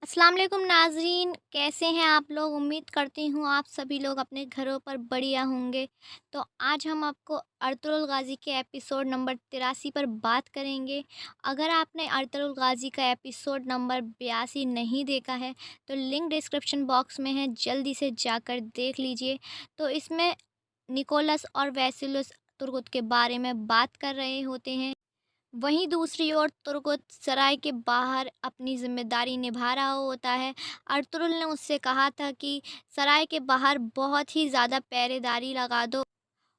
अस्सलाम वालेकुम नाज़रीन, कैसे हैं आप लोग? उम्मीद करती हूँ आप सभी लोग अपने घरों पर बढ़िया होंगे। तो आज हम आपको अर्तुगरुल गाज़ी के एपिसोड नंबर 83 पर बात करेंगे। अगर आपने अर्तुगरुल गाज़ी का एपिसोड नंबर 82 नहीं देखा है तो लिंक डिस्क्रिप्शन बॉक्स में है, जल्दी से जाकर देख लीजिए। तो इसमें निकोलस और वैसिलस तुर्गुत के बारे में बात कर रहे होते हैं। वहीं दूसरी ओर तुर्गुत सराय के बाहर अपनी ज़िम्मेदारी निभा रहा होता है। अर्तुगरुल ने उससे कहा था कि सराय के बाहर बहुत ही ज़्यादा पहरेदारी लगा दो,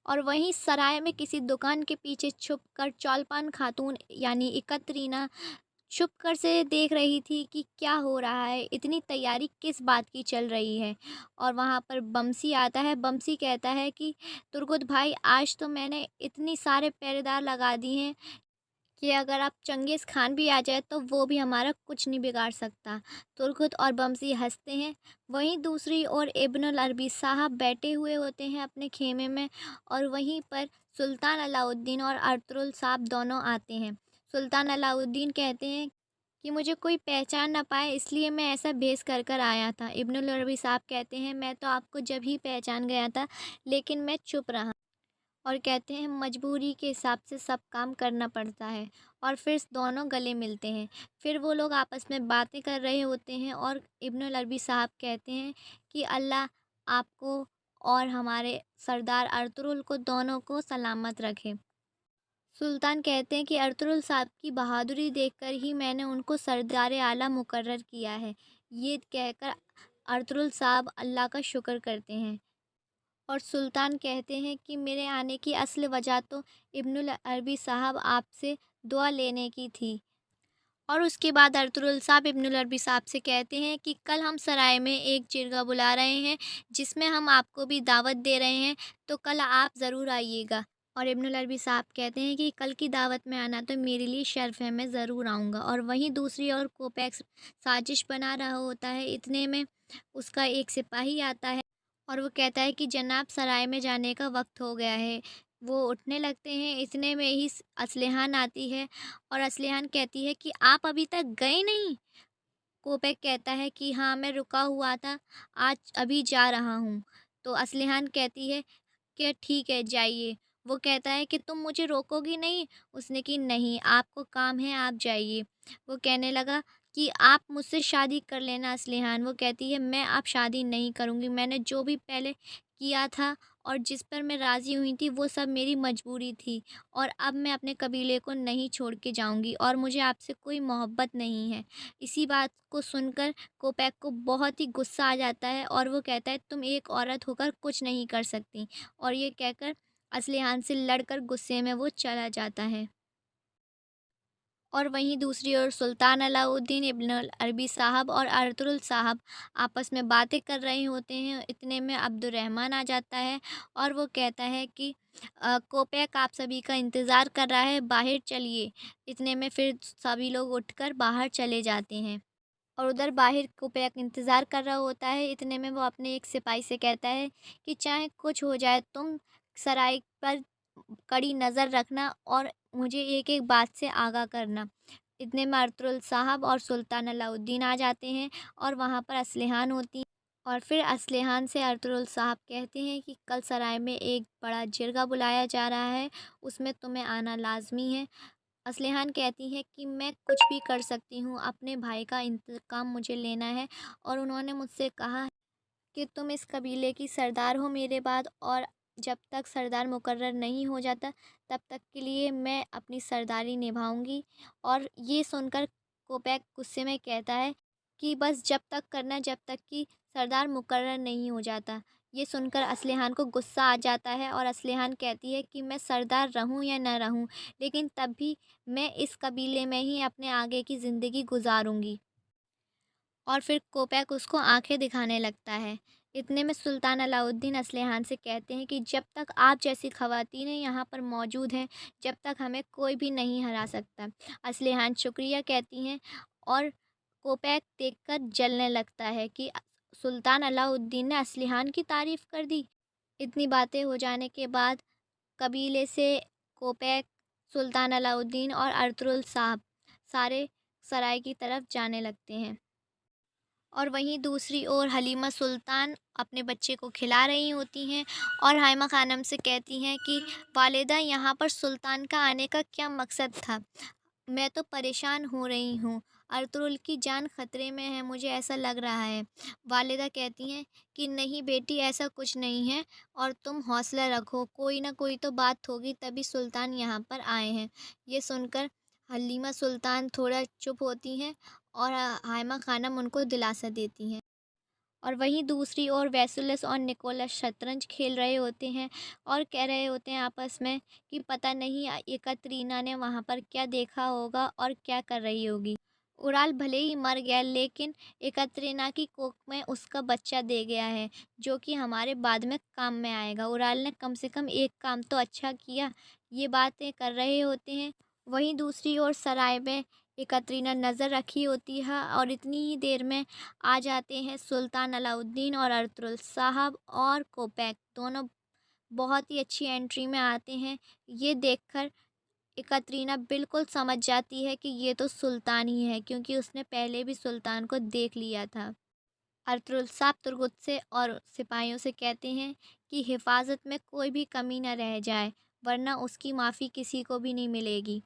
और वहीं सराय में किसी दुकान के पीछे छुपकर चौलपान खातून यानी इकतरीना छुपकर से देख रही थी कि क्या हो रहा है, इतनी तैयारी किस बात की चल रही है। और वहाँ पर बमसी आता है। बमसी कहता है कि तुर्गुत भाई, आज तो मैंने इतनी सारे पहरेदार लगा दिए हैं कि अगर आप चंगेज़ खान भी आ जाए तो वो भी हमारा कुछ नहीं बिगाड़ सकता। तुर्गुत और बमसी हंसते हैं। वहीं दूसरी ओर इब्नुल अरबी साहब बैठे हुए होते हैं अपने खेमे में, और वहीं पर सुल्तान अलाउद्दीन और अर्तुगरुल साहब दोनों आते हैं। सुल्तान अलाउद्दीन कहते हैं कि मुझे कोई पहचान ना पाए, इसलिए मैं ऐसा भेष कर कर आया था। इब्नुल अरबी साहब कहते हैं, मैं तो आपको जब ही पहचान गया था, लेकिन मैं चुप रहा। और कहते हैं मजबूरी के हिसाब से सब काम करना पड़ता है। और फिर दोनों गले मिलते हैं। फिर वो लोग आपस में बातें कर रहे होते हैं, और इब्नुल अरबी साहब कहते हैं कि अल्लाह आपको और हमारे सरदार अर्तुगरुल को दोनों को सलामत रखे। सुल्तान कहते हैं कि अर्तुगरुल साहब की बहादुरी देखकर ही मैंने उनको सरदार आला मुकर्रर किया है। ये कहकर अर्तुगरुल साहब अल्लाह का शुक्र करते हैं। और सुल्तान कहते हैं कि मेरे आने की असल वजह तो इब्नुल अरबी साहब आपसे दुआ लेने की थी। और उसके बाद अर्तुगरुल साहब इब्नुल अरबी साहब से कहते हैं कि कल हम सराय में एक जिरगा बुला रहे हैं, जिसमें हम आपको भी दावत दे रहे हैं, तो कल आप ज़रूर आइएगा। और इब्नुल अरबी साहब कहते हैं कि कल की दावत में आना तो मेरे लिए शर्फ़ है, मैं ज़रूर आऊँगा। और वहीं दूसरी ओर कोपैक्स साजिश बना रहा होता है। इतने में उसका एक सिपाही आता है, और वो कहता है कि जनाब, सराय में जाने का वक्त हो गया है। वो उठने लगते हैं। इतने में ही असलिहान आती है, और असलिहान कहती है कि आप अभी तक गए नहीं। कोपेक कहता है कि हाँ, मैं रुका हुआ था, आज अभी जा रहा हूँ। तो असलिहान कहती है कि ठीक है, जाइए। वो कहता है कि तुम मुझे रोकोगी नहीं? उसने कि नहीं, आपको काम है, आप जाइए। वो कहने लगा कि आप मुझसे शादी कर लेना असलिहान। वो कहती है मैं अब शादी नहीं करूँगी, मैंने जो भी पहले किया था और जिस पर मैं राज़ी हुई थी वो सब मेरी मजबूरी थी, और अब मैं अपने कबीले को नहीं छोड़ के जाऊँगी, और मुझे आपसे कोई मोहब्बत नहीं है। इसी बात को सुनकर कोपैक को बहुत ही गुस्सा आ जाता है, और वो कहता है तुम एक औरत होकर कुछ नहीं कर सकती। और ये कहकर असलिहान से लड़कर गुस्से में वो चला जाता है। और वहीं दूसरी ओर सुल्तान अलाउद्दीन इब्नुल अरबी साहब और अर्तुगरुल साहब आपस में बातें कर रहे होते हैं। इतने में अब्दुर्रहमान आ जाता है, और वो कहता है कि कोपैक आप सभी का इंतज़ार कर रहा है, बाहर चलिए। इतने में फिर सभी लोग उठकर बाहर चले जाते हैं, और उधर बाहर कोपैक इंतज़ार कर रहा होता है। इतने में वो अपने एक सिपाही से कहता है कि चाहे कुछ हो जाए, तुम सराय पर कड़ी नज़र रखना, और मुझे एक-एक बात से आगाह करना। इतने में अर्तुगरुल साहब और सुल्तान अलाउद्दीन आ जाते हैं, और वहाँ पर असलिहान होती हैं। और फिर असलिहान से अर्तुगरुल साहब कहते हैं कि कल सराय में एक बड़ा जिरगा बुलाया जा रहा है, उसमें तुम्हें आना लाज़मी है। असलिहान कहती हैं कि मैं कुछ भी कर सकती हूँ, अपने भाई का इंतकाम मुझे लेना है, और उन्होंने मुझसे कहा कि तुम इस कबीले की सरदार हो मेरे बाद, और जब तक सरदार मुकर्रर नहीं हो जाता तब तक के लिए मैं अपनी सरदारी निभाऊंगी। और ये सुनकर कोपैक गुस्से में कहता है कि बस जब तक करना, जब तक कि सरदार मुकर्रर नहीं हो जाता। ये सुनकर असलिहान को गुस्सा आ जाता है, और असलिहान कहती है कि मैं सरदार रहूं या न रहूं, लेकिन तब भी मैं इस कबीले में ही अपने आगे की ज़िंदगी गुजारूंगी। और फिर कोपैक उसको आँखें दिखाने लगता है। इतने में सुल्तान अलाउद्दीन असलिहान से कहते हैं कि जब तक आप जैसी ख़वातीनें यहाँ पर मौजूद हैं, जब तक हमें कोई भी नहीं हरा सकता। असलिहान शुक्रिया कहती हैं, और कोपैक देखकर जलने लगता है कि सुल्तान अलाउद्दीन ने असलिहान की तारीफ़ कर दी। इतनी बातें हो जाने के बाद कबीले से कोपैक, सुल्तान अलाउद्दीन और अर्तुगरुल साहब सारे सराय की तरफ जाने लगते हैं। और वहीं दूसरी ओर हलीमा सुल्तान अपने बच्चे को खिला रही होती हैं और हाइमा खानम से कहती हैं कि वालिदा, यहाँ पर सुल्तान का आने का क्या मकसद था? मैं तो परेशान हो रही हूँ। अर्तुगरुल की जान खतरे में है, मुझे ऐसा लग रहा है। वालिदा कहती हैं कि नहीं बेटी, ऐसा कुछ नहीं है और तुम हौसला रखो, कोई ना कोई तो बात होगी तभी सुल्तान यहाँ पर आए हैं। ये सुनकर हलीमा सुल्तान थोड़ा चुप होती हैं और हाइमा खानम उनको दिलासा देती हैं। और वहीं दूसरी ओर वेसुलस और निकोलस शतरंज खेल रहे होते हैं और कह रहे होते हैं आपस में कि पता नहीं एकत्रीना ने वहाँ पर क्या देखा होगा और क्या कर रही होगी। उराल भले ही मर गया, लेकिन एकत्रीना की कोख में उसका बच्चा दे गया है, जो कि हमारे बाद में काम में आएगा। उराल ने कम से कम एक काम तो अच्छा किया। ये बातें कर रहे होते हैं। वहीं दूसरी ओर सराय में एकत्रीना नज़र रखी होती है और इतनी ही देर में आ जाते हैं सुल्तान अलाउद्दीन और अर्तुगरुल साहब और कोपैक, दोनों बहुत ही अच्छी एंट्री में आते हैं। ये देखकर एकत्रीना बिल्कुल समझ जाती है कि ये तो सुल्तान ही है, क्योंकि उसने पहले भी सुल्तान को देख लिया था। अर्तुगरुल साहब तुर्गुत से और सिपाहियों से कहते हैं कि हिफाजत में कोई भी कमी न रह जाए, वरना उसकी माफ़ी किसी को भी नहीं मिलेगी।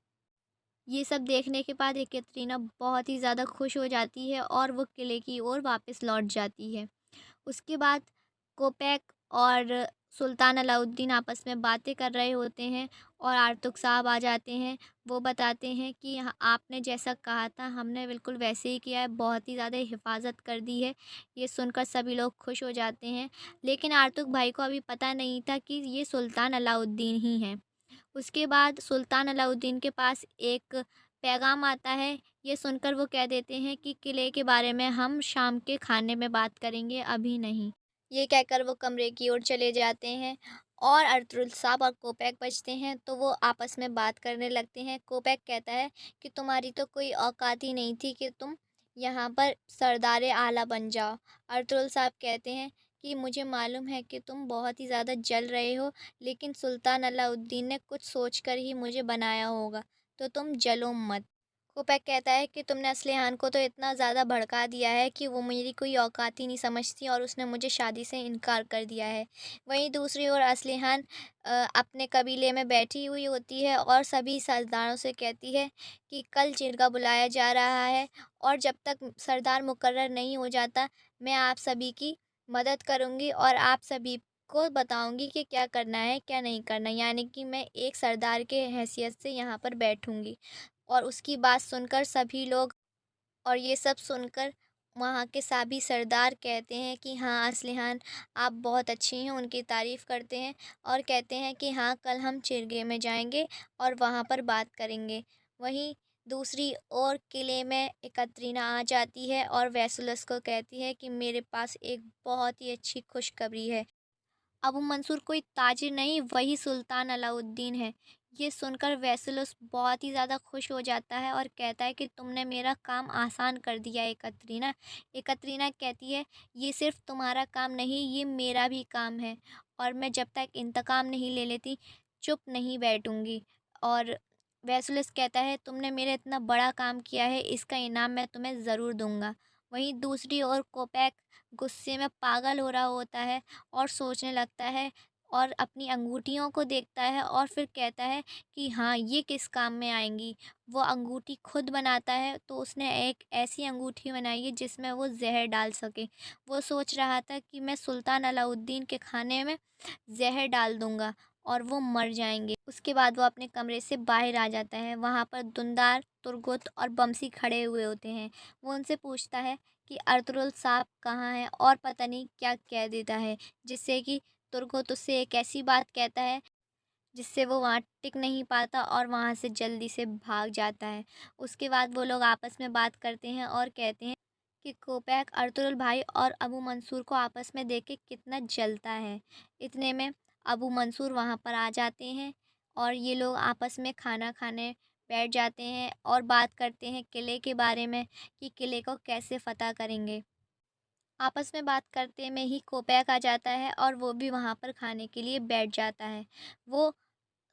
ये सब देखने के बाद एकत्रीना बहुत ही ज़्यादा खुश हो जाती है और वो किले की ओर वापस लौट जाती है। उसके बाद कोपैक और सुल्तान अलाउद्दीन आपस में बातें कर रहे होते हैं और आर्तुक साहब आ जाते हैं। वो बताते हैं कि यहाँ आपने जैसा कहा था हमने बिल्कुल वैसे ही किया है, बहुत ही ज़्यादा हिफाजत कर दी है। ये सुनकर सभी लोग खुश हो जाते हैं, लेकिन आर्तुक भाई को अभी पता नहीं था कि ये सुल्तान अलाउद्दीन ही हैं। उसके बाद सुल्तान अलाउद्दीन के पास एक पैगाम आता है। ये सुनकर वो कह देते हैं कि किले के बारे में हम शाम के खाने में बात करेंगे, अभी नहीं। ये कहकर वो कमरे की ओर चले जाते हैं और अर्तुगरुल साहब और कोपैक बचते हैं, तो वो आपस में बात करने लगते हैं। कोपैक कहता है कि तुम्हारी तो कोई औकात ही नहीं थी कि तुम यहाँ पर सरदार आला बन जाओ। अर्तुगरुल साहब कहते हैं कि मुझे मालूम है कि तुम बहुत ही ज़्यादा जल रहे हो, लेकिन सुल्तान अलाउद्दीन ने कुछ सोचकर ही मुझे बनाया होगा, तो तुम जलो मत। कोपैक कहता है कि तुमने असलिहान को तो इतना ज़्यादा भड़का दिया है कि वो मेरी कोई औकात ही नहीं समझती और उसने मुझे शादी से इनकार कर दिया है। वहीं दूसरी ओर असलिहान अपने कबीले में बैठी हुई होती है और सभी सरदारों से कहती है कि कल जिरगा बुलाया जा रहा है और जब तक सरदार मुकर्रर नहीं हो जाता, मैं आप सभी की मदद करूँगी और आप सभी को बताऊँगी कि क्या करना है, क्या नहीं करना। यानी कि मैं एक सरदार के हैसियत से यहाँ पर बैठूँगी। और उसकी बात सुनकर सभी लोग और ये सब सुनकर वहाँ के सभी सरदार कहते हैं कि हाँ असलिहान, आप बहुत अच्छी हैं, उनकी तारीफ़ करते हैं और कहते हैं कि हाँ कल हम चिरगे में जाएंगे और वहाँ पर बात करेंगे। वहीं दूसरी ओर किले में एकत्रीना आ जाती है और वेसुलस को कहती है कि मेरे पास एक बहुत ही अच्छी खुशखबरी है। अबू मंसूर कोई ताजिर नहीं, वही सुल्तान अलाउद्दीन है। ये सुनकर वेसुलस बहुत ही ज़्यादा खुश हो जाता है और कहता है कि तुमने मेरा काम आसान कर दिया एकत्रीना। एकत्रीना कहती है ये सिर्फ तुम्हारा काम नहीं, ये मेरा भी काम है और मैं जब तक इंतकाम नहीं ले लेती चुप नहीं बैठूंगी। और वेसुलस कहता है तुमने मेरा इतना बड़ा काम किया है, इसका इनाम मैं तुम्हें ज़रूर दूंगा। वहीं दूसरी ओर कोपैक गुस्से में पागल हो रहा होता है और सोचने लगता है और अपनी अंगूठियों को देखता है और फिर कहता है कि हाँ ये किस काम में आएंगी। वो अंगूठी खुद बनाता है, तो उसने एक ऐसी अंगूठी बनाई है जिसमें वो जहर डाल सके। वो सोच रहा था कि मैं सुल्तान अलाउद्दीन के खाने में जहर डाल दूंगा और वो मर जाएंगे। उसके बाद वो अपने कमरे से बाहर आ जाता है। वहाँ पर दुंदार, तुर्गुत और बमसी खड़े हुए होते हैं। वो उनसे पूछता है कि अर्तुगरुल साहब कहाँ हैं और पता नहीं क्या कह देता है, जिससे कि तुर्गुत उससे एक ऐसी बात कहता है जिससे वो वहाँ टिक नहीं पाता और वहाँ से जल्दी से भाग जाता है। उसके बाद वो लोग आपस में बात करते हैं और कहते हैं कि कोपैक अर्तुगरुल भाई और अबू मंसूर को आपस में देख के कितना जलता है। इतने में अबू मंसूर वहाँ पर आ जाते हैं और ये लोग आपस में खाना खाने बैठ जाते हैं और बात करते हैं किले के बारे में कि किले को कैसे फ़तह करेंगे। आपस में बात करते में ही कोपैक आ जाता है और वो भी वहाँ पर खाने के लिए बैठ जाता है। वो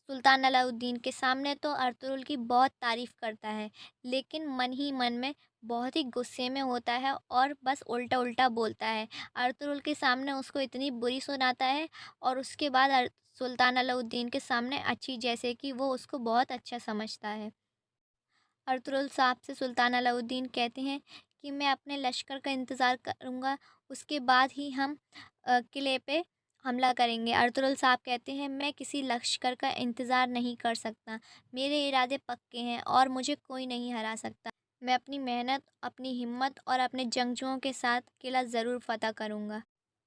सुल्तान अलाउद्दीन के सामने तो अर्तुगरुल की बहुत तारीफ़ करता है, लेकिन मन ही मन में बहुत ही गुस्से में होता है और बस उल्टा-उल्टा बोलता है। अर्तुगरुल के सामने उसको इतनी बुरी सुनाता है और उसके बाद सुल्तान अलाउद्दीन के सामने अच्छी, जैसे कि वो उसको बहुत अच्छा समझता है। अर्तुगरुल साहब से सुल्तान अलाउद्दीन कहते हैं कि मैं अपने लश्कर का इंतज़ार करूँगा, उसके बाद ही हम किले पे हमला करेंगे। अर्तुगरुल साहब कहते हैं मैं किसी लश्कर का इंतज़ार नहीं कर सकता, मेरे इरादे पक्के हैं और मुझे कोई नहीं हरा सकता। मैं अपनी मेहनत, अपनी हिम्मत और अपने जंगजुओं के साथ किला ज़रूर फ़तह करूँगा।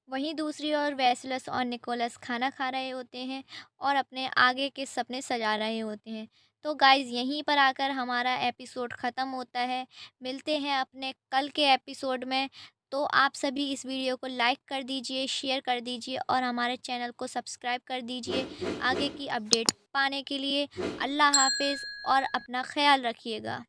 वहीं दूसरी ओर वेसेलस और निकोलस खाना खा रहे होते हैं और अपने आगे के सपने सजा रहे होते हैं। तो गाइज़ यहीं पर आकर हमारा एपिसोड ख़त्म होता है। मिलते हैं अपने कल के एपिसोड में। तो आप सभी इस वीडियो को लाइक कर दीजिए, शेयर कर दीजिए और हमारे चैनल को सब्सक्राइब कर दीजिए आगे की अपडेट पाने के लिए। अल्लाह हाफ़िज़ और अपना ख़्याल रखिएगा।